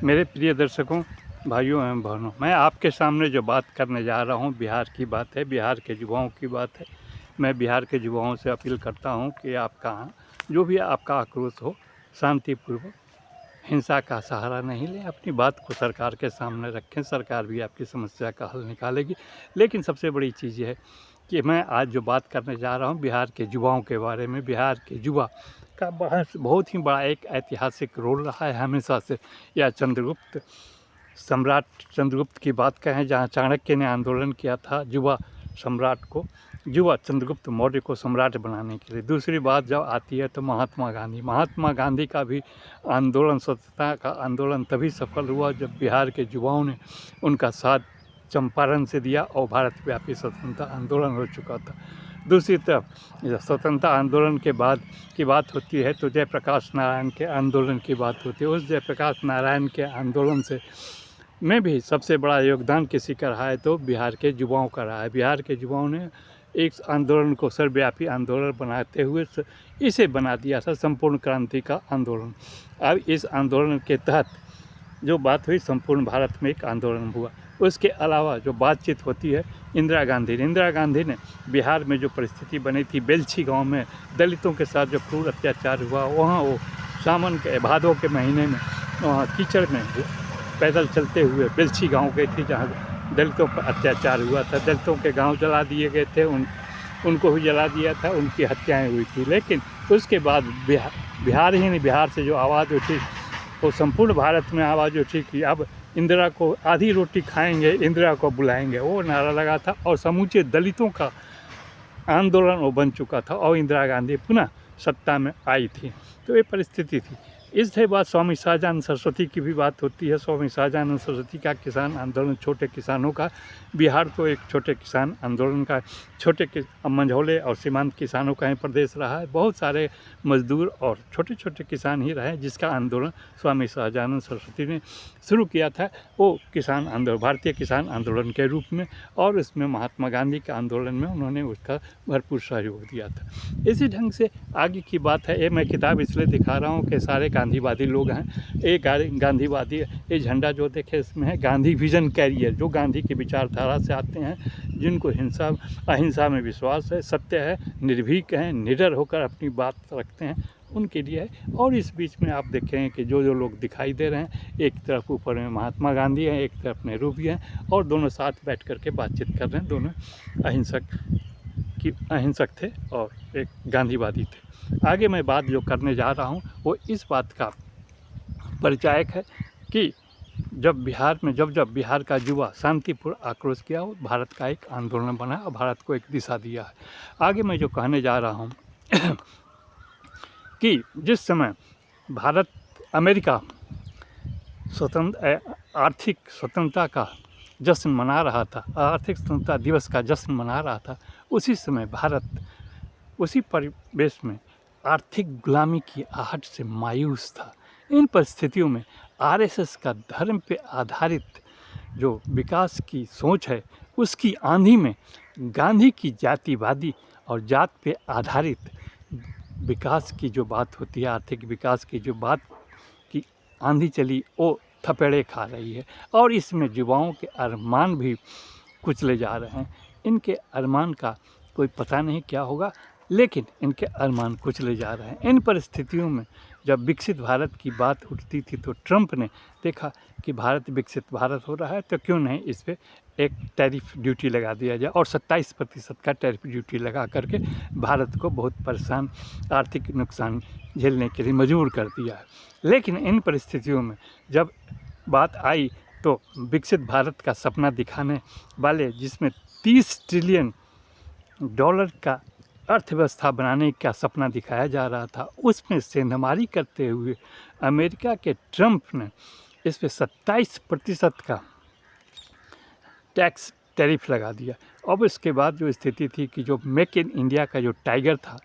मेरे प्रिय दर्शकों, भाइयों एवं बहनों, मैं आपके सामने जो बात करने जा रहा हूँ बिहार की बात है, बिहार के युवाओं की बात है। मैं बिहार के युवाओं से अपील करता हूँ कि आप कहाँ जो भी आपका आक्रोश हो, शांतिपूर्वक, हिंसा का सहारा नहीं लें, अपनी बात को सरकार के सामने रखें। सरकार भी आपकी समस्या का हल निकालेगी। लेकिन सबसे बड़ी चीज़ ये है कि मैं आज जो बात करने जा रहा हूँ बिहार के युवाओं के बारे में। बिहार के युवा का बहुत ही बड़ा एक ऐतिहासिक रोल रहा है हमेशा से। या चंद्रगुप्त सम्राट चंद्रगुप्त की बात कहें, जहाँ चाणक्य ने आंदोलन किया था युवा चंद्रगुप्त मौर्य को सम्राट बनाने के लिए। दूसरी बात जब आती है तो महात्मा गांधी का भी आंदोलन, स्वतंत्रता का आंदोलन तभी सफल हुआ जब बिहार के युवाओं ने उनका साथ चंपारण से दिया और भारत व्यापी स्वतंत्रता आंदोलन हो चुका था। दूसरी तरफ स्वतंत्रता आंदोलन के बाद की बात होती है तो जयप्रकाश नारायण के आंदोलन की बात होती है। उस जयप्रकाश नारायण के आंदोलन से में भी सबसे बड़ा योगदान किसी का रहा है तो बिहार के युवाओं का रहा है। बिहार के युवाओं ने एक आंदोलन को सर्वव्यापी आंदोलन बनाते हुए इसे बना दिया था संपूर्ण क्रांति का आंदोलन। अब इस आंदोलन के तहत जो बात हुई, संपूर्ण भारत में एक आंदोलन हुआ। उसके अलावा जो बातचीत होती है, इंदिरा गांधी ने बिहार में जो परिस्थिति बनी थी, बेलछी गांव में दलितों के साथ जो क्रूर अत्याचार हुआ, वहाँ वो सावन के भादों के महीने में वहाँ कीचड़ में पैदल चलते हुए बेलछी गांव गई थी, जहाँ दलितों पर अत्याचार हुआ था। दलितों के गांव जला दिए गए थे, उनको भी जला दिया था, उनकी हत्याएं हुई थी। लेकिन उसके बाद बिहार ही नहीं, बिहार से जो आवाज़ उठी वो संपूर्ण भारत में आवाज़ उठी कि अब इंदिरा को आधी रोटी खाएंगे, इंदिरा को बुलाएंगे, वो नारा लगा था और समूचे दलितों का आंदोलन वो बन चुका था और इंदिरा गांधी पुनः सत्ता में आई थी। तो ये परिस्थिति थी। इसके बाद स्वामी सहजानंद सरस्वती की भी बात होती है। स्वामी सहजानंद सरस्वती का किसान आंदोलन, छोटे किसानों का, बिहार तो एक छोटे किसान आंदोलन का, मंझौले और सीमांत किसानों का ही प्रदेश रहा है। बहुत सारे मजदूर और छोटे छोटे किसान ही रहे जिसका आंदोलन स्वामी सहजानंद सरस्वती ने शुरू किया था। वो किसान आंदोलन भारतीय किसान आंदोलन के रूप में, और उसमें महात्मा गांधी के आंदोलन में उन्होंने उसका भरपूर सहयोग दिया था। इसी ढंग से आगे की बात है। ये मैं किताब इसलिए दिखा रहा हूँ कि सारे गांधीवादी लोग हैं। एक गांधीवादी, ये झंडा जो देखे इसमें है गांधी विजन कैरियर, जो गांधी की विचारधारा से आते हैं, जिनको अहिंसा में विश्वास है, सत्य है, निर्भीक हैं, निडर होकर अपनी बात रखते हैं, उनके लिए है। और इस बीच में आप देखें कि जो लोग दिखाई दे रहे हैं, एक तरफ ऊपर में महात्मा गांधी हैं, एक तरफ नेहरू भी हैं, और दोनों साथ बैठ कर के बातचीत कर रहे हैं। दोनों अहिंसक थे और एक गांधीवादी थे। आगे मैं बात जो करने जा रहा हूँ वो इस बात का परिचायक है कि जब बिहार का युवा शांतिपूर्ण आक्रोश किया, वो भारत का एक आंदोलन बना और भारत को एक दिशा दिया है। आगे मैं जो कहने जा रहा हूँ कि जिस समय भारत अमेरिका आर्थिक स्वतंत्रता का जश्न मना रहा था, आर्थिक स्वतंत्रता दिवस का जश्न मना रहा था, उसी समय भारत उसी परिवेश में आर्थिक गुलामी की आहट से मायूस था। इन परिस्थितियों में आरएसएस का धर्म पे आधारित जो विकास की सोच है, उसकी आंधी में गांधी की जातिवादी और जात पे आधारित विकास की जो बात होती है, आर्थिक विकास की जो बात की आंधी चली, वो थपेड़े खा रही है। और इसमें युवाओं के अरमान भी कुचले जा रहे हैं। इनके अरमान का कोई पता नहीं क्या होगा, लेकिन इनके अरमान कुचले जा रहे हैं। इन परिस्थितियों में जब विकसित भारत की बात उठती थी तो ट्रंप ने देखा कि भारत विकसित भारत हो रहा है, तो क्यों नहीं इस पर एक टैरिफ ड्यूटी लगा दिया जाए, और 27% का टैरिफ ड्यूटी लगा करके भारत को बहुत परेशान, आर्थिक नुकसान झेलने के लिए मजबूर कर दिया है। लेकिन इन परिस्थितियों में जब बात आई तो विकसित भारत का सपना दिखाने वाले, जिसमें $30 ट्रिलियन का अर्थव्यवस्था बनाने का सपना दिखाया जा रहा था, उसमें सेंधमारी करते हुए अमेरिका के ट्रंप ने इस पे 27% का टैक्स टैरिफ लगा दिया। अब इसके बाद जो स्थिति थी कि जो मेक इन इंडिया का जो टाइगर था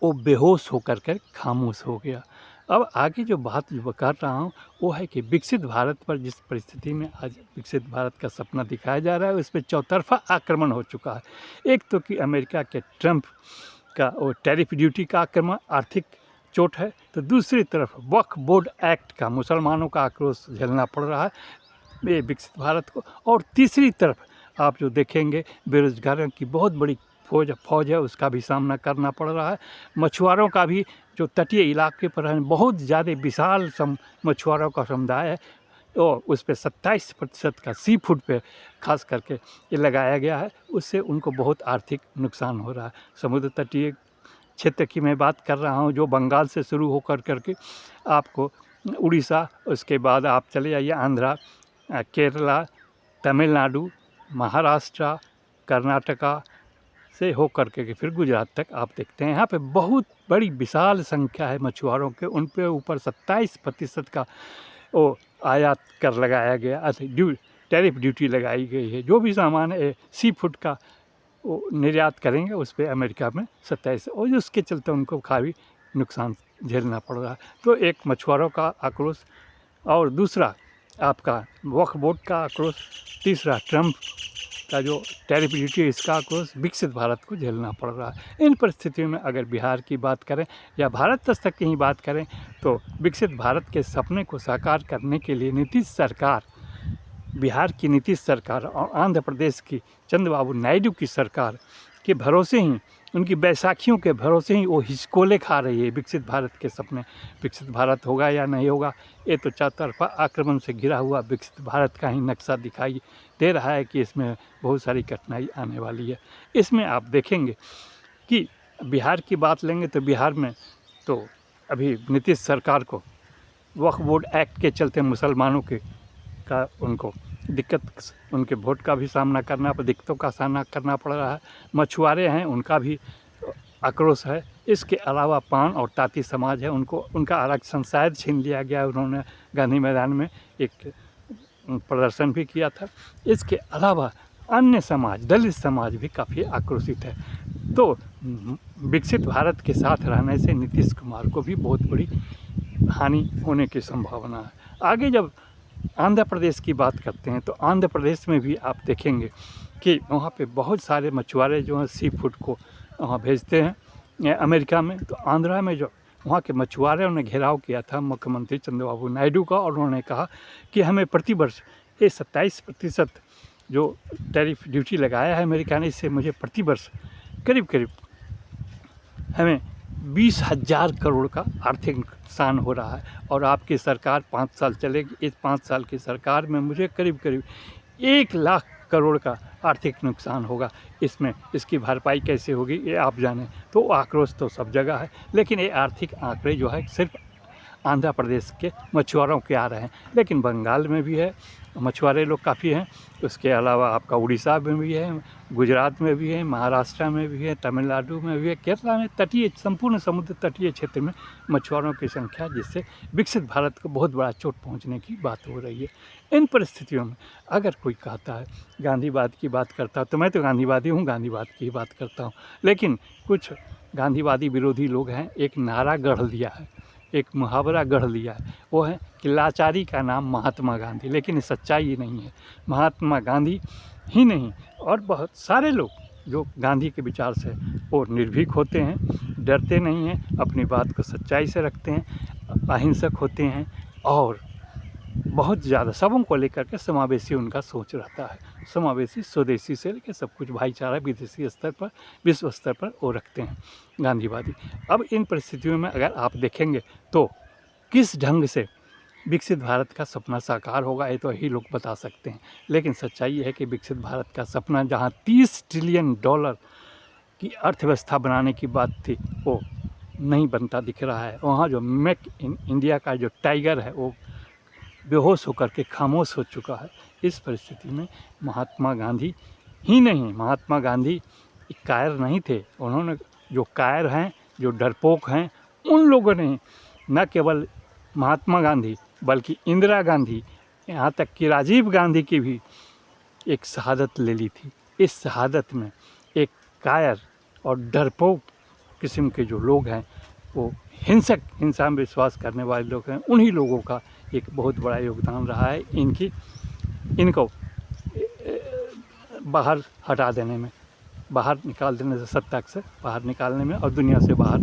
वो बेहोश होकर के खामोश हो गया। अब आगे जो बात कर रहा हूँ वो है कि विकसित भारत पर जिस परिस्थिति में आज विकसित भारत का सपना दिखाया जा रहा है, उस पर चौतरफा आक्रमण हो चुका है। एक तो कि अमेरिका के ट्रंप का वो टैरिफ ड्यूटी का आक्रमण, आर्थिक चोट है, तो दूसरी तरफ वक्फ बोर्ड एक्ट का मुसलमानों का आक्रोश झेलना पड़ रहा है ये विकसित भारत को। और तीसरी तरफ आप जो देखेंगे बेरोजगारों की बहुत बड़ी फौज है, उसका भी सामना करना पड़ रहा है। मछुआरों का भी जो तटीय इलाके पर है बहुत ज़्यादा विशाल मछुआरों का समुदाय है, तो उस पर 27% का सी फूड पे खास करके ये लगाया गया है, उससे उनको बहुत आर्थिक नुकसान हो रहा है। समुद्र तटीय क्षेत्र की मैं बात कर रहा हूँ, जो बंगाल से शुरू होकर करके आपको उड़ीसा, उसके बाद आप चले जाइए आंध्रा, केरला, तमिलनाडु, महाराष्ट्र, कर्नाटका से होकर के फिर गुजरात तक आप देखते हैं यहाँ पे बहुत बड़ी विशाल संख्या है मछुआरों के। उन पे ऊपर 27% का वो आयात कर लगाया गया, टैरिफ ड्यूटी लगाई गई है। जो भी सामान है सी फूड का वो निर्यात करेंगे उस पर अमेरिका में 27, और उसके चलते उनको काफ़ी नुकसान झेलना पड़ रहा है। तो एक मछुआरों का आक्रोश, और दूसरा आपका वक्फ बोर्ड का आक्रोश, तीसरा ट्रम्प का जो टैरिफ ड्यूटी है इसका आक्रोश विकसित भारत को झेलना पड़ रहा है। इन परिस्थितियों में अगर बिहार की बात करें या भारत तक की ही बात करें, तो विकसित भारत के सपने को साकार करने के लिए नीतीश सरकार, बिहार की नीतीश सरकार और आंध्र प्रदेश की चंद्रबाबू नायडू की सरकार के भरोसे ही, उनकी बैसाखियों के भरोसे ही वो हिचकोले खा रही है विकसित भारत के सपने। विकसित भारत होगा या नहीं होगा, ये तो चौतरफा आक्रमण से घिरा हुआ विकसित भारत का ही नक्शा दिखाई दे रहा है कि इसमें बहुत सारी कठिनाई आने वाली है। इसमें आप देखेंगे कि बिहार की बात लेंगे तो बिहार में तो अभी नीतीश सरकार को वक्फ बोर्ड एक्ट के चलते मुसलमानों के का उनको दिक्कत, उनके वोट का भी सामना दिक्कतों का सामना करना पड़ रहा है। मछुआरे हैं उनका भी आक्रोश है। इसके अलावा पान और ताती समाज है, उनको उनका आरक्षण शायद छीन लिया गया। उन्होंने गांधी मैदान में एक प्रदर्शन भी किया था। इसके अलावा अन्य समाज, दलित समाज भी काफ़ी आक्रोशित है। तो विकसित भारत के साथ रहने से नीतीश कुमार को भी बहुत बड़ी हानि होने की संभावना है। आगे जब आंध्र प्रदेश की बात करते हैं, तो आंध्र प्रदेश में भी आप देखेंगे कि वहाँ पे बहुत सारे मछुआरे जो हैं सी फूड को वहाँ भेजते हैं अमेरिका में। तो आंध्रा में जो वहाँ के मछुआरों ने घेराव किया था मुख्यमंत्री चंद्रबाबू नायडू का, और उन्होंने कहा कि हमें प्रतिवर्ष ये 27% जो टैरिफ ड्यूटी लगाया है अमेरिका ने, इससे मुझे प्रतिवर्ष करीब करीब हमें 20,000 करोड़ का आर्थिक नुकसान हो रहा है। और आपकी सरकार 5 साल चलेगी, इस 5 साल की सरकार में मुझे करीब करीब 1 लाख करोड़ का आर्थिक नुकसान होगा। इसमें इसकी भरपाई कैसे होगी ये आप जानें। तो आक्रोश तो सब जगह है, लेकिन ये आर्थिक आंकड़े जो है सिर्फ आंध्र प्रदेश के मछुआरों के आ रहे हैं, लेकिन बंगाल में भी है मछुआरे लोग काफ़ी हैं। उसके अलावा आपका उड़ीसा में भी है, गुजरात में भी है, महाराष्ट्र में भी है, तमिलनाडु में भी है, केरला में, तटीय संपूर्ण समुद्र तटीय क्षेत्र में मछुआरों की संख्या, जिससे विकसित भारत को बहुत बड़ा चोट पहुंचने की बात हो रही है। इन परिस्थितियों में अगर कोई कहता है गांधीवाद की बात करता है, तो मैं तो गांधीवादी हूँ, गांधीवाद की बात करता हूँ। लेकिन कुछ गांधीवादी विरोधी लोग हैं, एक नारा गढ़ लिया है, एक मुहावरा गढ़ लिया है, वो है कि लाचारी का नाम महात्मा गांधी। लेकिन सच्चाई ये नहीं है। महात्मा गांधी ही नहीं और बहुत सारे लोग जो गांधी के विचार से वो निर्भीक होते हैं, डरते नहीं हैं, अपनी बात को सच्चाई से रखते हैं, अहिंसक होते हैं और बहुत ज़्यादा सबों को लेकर के समावेशी उनका सोच रहता है। समावेशी स्वदेशी से लेकर सब कुछ भाईचारा विदेशी स्तर पर, विश्व स्तर पर वो रखते हैं गांधीवादी। अब इन परिस्थितियों में अगर आप देखेंगे तो किस ढंग से विकसित भारत का सपना साकार होगा, ये तो यही लोग बता सकते हैं। लेकिन सच्चाई है कि विकसित भारत का सपना जहाँ $30 ट्रिलियन की अर्थव्यवस्था बनाने की बात थी, वो नहीं बनता दिख रहा है। वहाँ जो मेक इन इंडिया का जो टाइगर है वो बेहोश होकर के खामोश हो चुका है। इस परिस्थिति में महात्मा गांधी ही नहीं, महात्मा गांधी कायर नहीं थे। उन्होंने जो कायर हैं, जो डरपोक हैं, उन लोगों ने न केवल महात्मा गांधी बल्कि इंदिरा गांधी, यहाँ तक कि राजीव गांधी की भी एक शहादत ले ली थी। इस शहादत में एक कायर और डरपोक किस्म के जो लोग हैं, वो हिंसा में विश्वास करने वाले लोग हैं, उन्हीं लोगों का एक बहुत बड़ा योगदान रहा है इनको बाहर हटा देने में, बाहर निकाल देने से, सत्ता से बाहर निकालने में और दुनिया से बाहर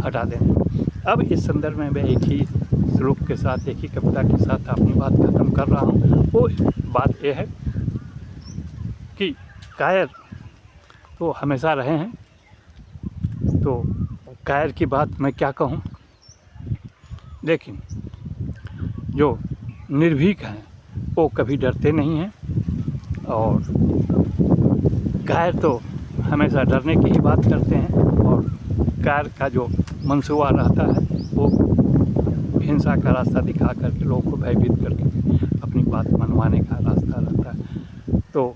हटा देने में। अब इस संदर्भ में मैं एक ही श्लोक के साथ, एक ही कविता के साथ अपनी बात ख़त्म कर रहा हूँ। वो बात यह है कि कायर तो हमेशा रहे हैं, तो कायर की बात मैं क्या कहूँ, लेकिन जो निर्भीक हैं वो कभी डरते नहीं हैं, और कायर तो हमेशा डरने की ही बात करते हैं, और कायर का जो मंसूबा रहता है वो हिंसा का रास्ता दिखा कर लोगों को भयभीत करके अपनी बात मनवाने का रास्ता रहता है। तो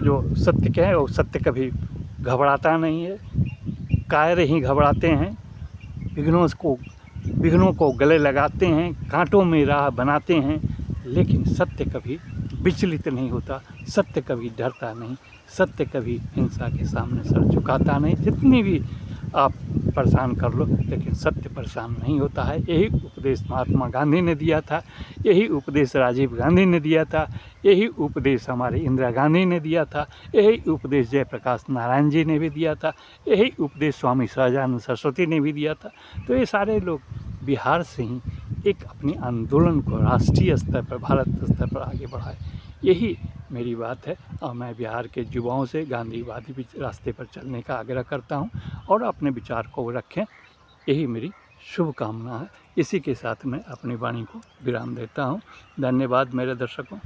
जो सत्य के हैं वो सत्य कभी घबराता नहीं है, कायर ही घबराते हैं, विघ्नों को गले लगाते हैं, कांटों में राह बनाते हैं, लेकिन सत्य कभी विचलित नहीं होता, सत्य कभी डरता नहीं, सत्य कभी हिंसा के सामने सर झुकाता नहीं। जितनी भी आप परेशान कर लो, लेकिन सत्य परेशान नहीं होता है। यही उपदेश महात्मा गांधी ने दिया था, यही उपदेश राजीव गांधी ने दिया था, यही उपदेश हमारे इंदिरा गांधी ने दिया था, यही उपदेश जयप्रकाश नारायण जी ने भी दिया था, यही उपदेश स्वामी सहजानंद सरस्वती ने भी दिया था। तो ये सारे लोग बिहार से ही एक अपने आंदोलन को राष्ट्रीय स्तर पर, भारत स्तर पर आगे बढ़ाए। यही मेरी बात है, और मैं बिहार के युवाओं से गांधीवादी रास्ते पर चलने का आग्रह करता हूं, और अपने विचार को रखें, यही मेरी शुभकामना है। इसी के साथ मैं अपनी वाणी को विराम देता हूं। धन्यवाद मेरे दर्शकों।